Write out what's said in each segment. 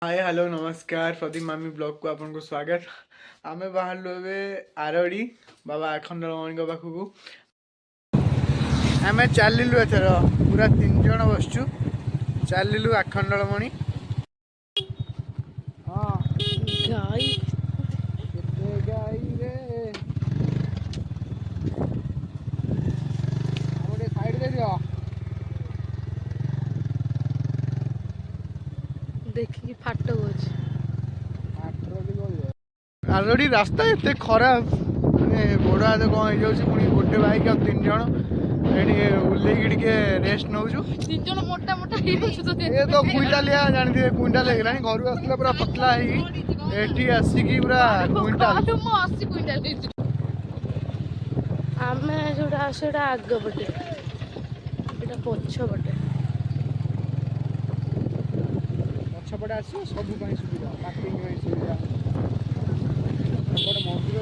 Hi hello नमस्कार प्रदीप मामी blog को आपन स्वागत। आम बाहर आरड़ी बाबा अखंडलमणि पाखक आम चलू एथर पूरा 3 जन बसचु चलू अखंडलमणि। हाँ गाई गाई रे साइड दे दियो देखिए फाटो अछि आरड़ी रास्ता एते खराब गोड़ हाथ कौन हो जाऊँ पुणी गोटे बाइक आ 3 जन ये रेस्ट नौ 3 जन मोटा मोटा ये तो क्विंटालिया जानते क्विंटाल है घर आसला पूरा पतला है आसिकी पूरा क्विंटाल आम जोड़ा आसोटा आग पटे पछ पटे पछपटे आस सब सुविधा पार्किंग सुविधा मंदिर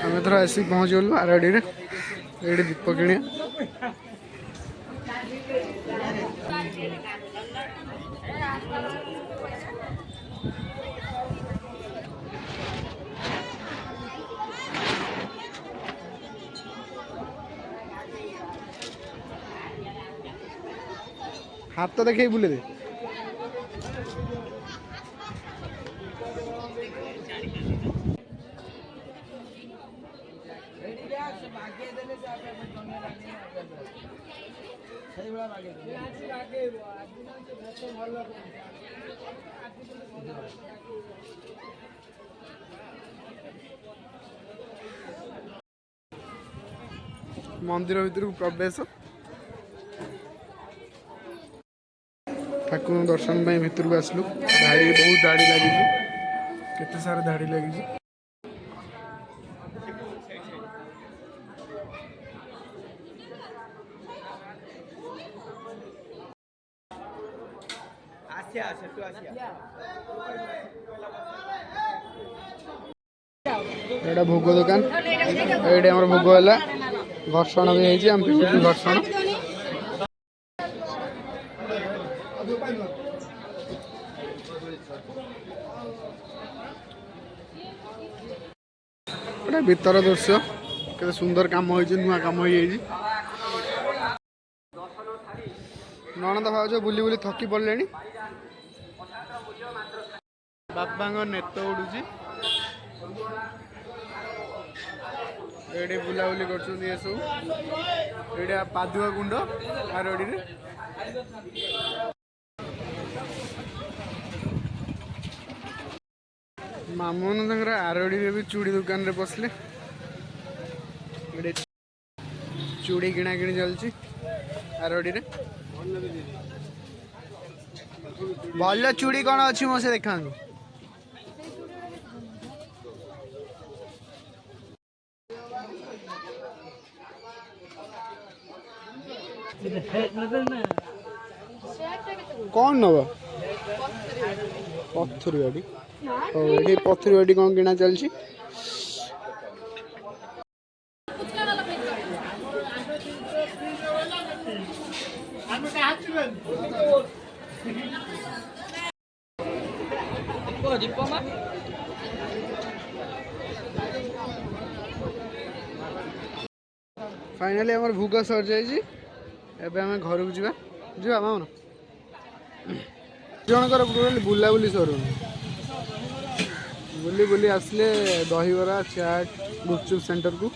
आम थोड़ा आसिक पहुँच गलु आरडी ये दीप किणिया हाथ तो देखे बुले दे मंदिर भीतर प्रवेश ठाकुर दर्शन भीतर को आसलु धाड़ी बहुत धाड़ी लगी केते सारा धाड़ी लगी एटा भोग दुकान ये भोग है घर्षण भी है घर्षण भीतर दृश्य केते सुंदर काम हो नुआ काम हो ननद भाज बुली बुली थकी पड़े बापा नेत उड़ूची ये बुलाबुली कर सब ये पादुआ कुंड आरड़ी मामन आरड़ी भी चूड़ी दुकान रे बसले चूड़ी किणा कि चलती आरड़ी रे भल चूड़ी कौन अच्छी मो से देखा कौन नब पत्थर बाड़ी ये पत्थर बाड़ी कौन किना चलती फाइनाली आम भोग सर जाइए आम घर को जा मामन जनकर बुलाबुली सर बुली बुली आसले दहीबरा चाट गुपचुप सेंटर को